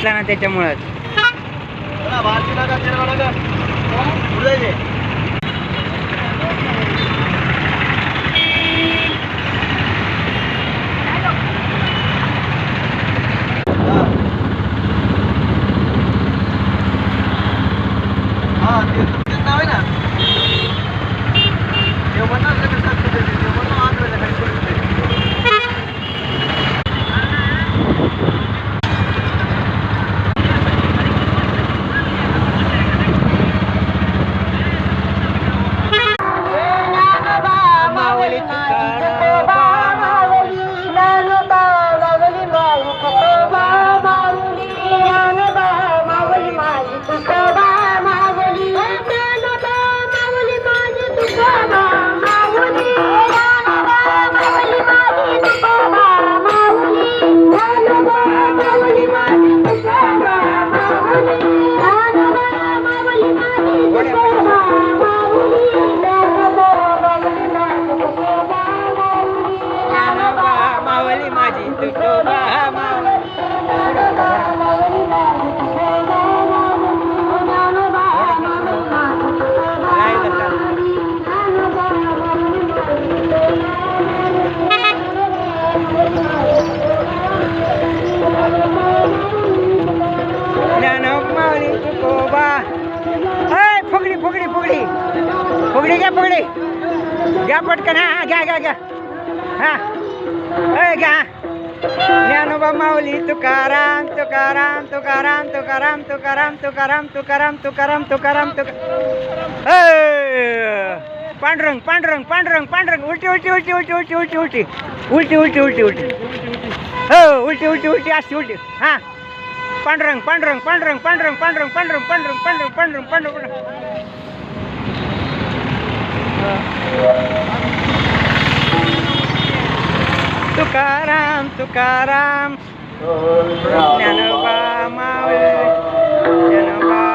दिसला ना त्याच्यामुळंच. फुगडी फुगडी फुगडी फुगडी घ्या, फुगडी घ्या पटकन. हा घ्या घ्या घ्या. हा घ्या. ज्ञानोबा माऊली तुकाराम तुकाराम तुकाराम तुकाराम तुकाराम तुकाराम तुकाराम तुकाराम तुकाराम तुकाराम. पांडुरंग पांडुरंग पांडुरंग पांडुरंग. उलटी उलटी उलटी उलटी उलटी उलटी उलटी उलटी उलटी उलटी उलटी. हो उलटी उलटी उलटी अशी उलटी. हा पांडुरंग पांडुरंग पांडुरंग पांडुरंग पांडुरंग पांडुरंग पांडुरंग पांडुरंग पांडुरंग पांडुरंग. तुकाराम तुकाराम ज्ञानोबा माऊली ज्ञानोबा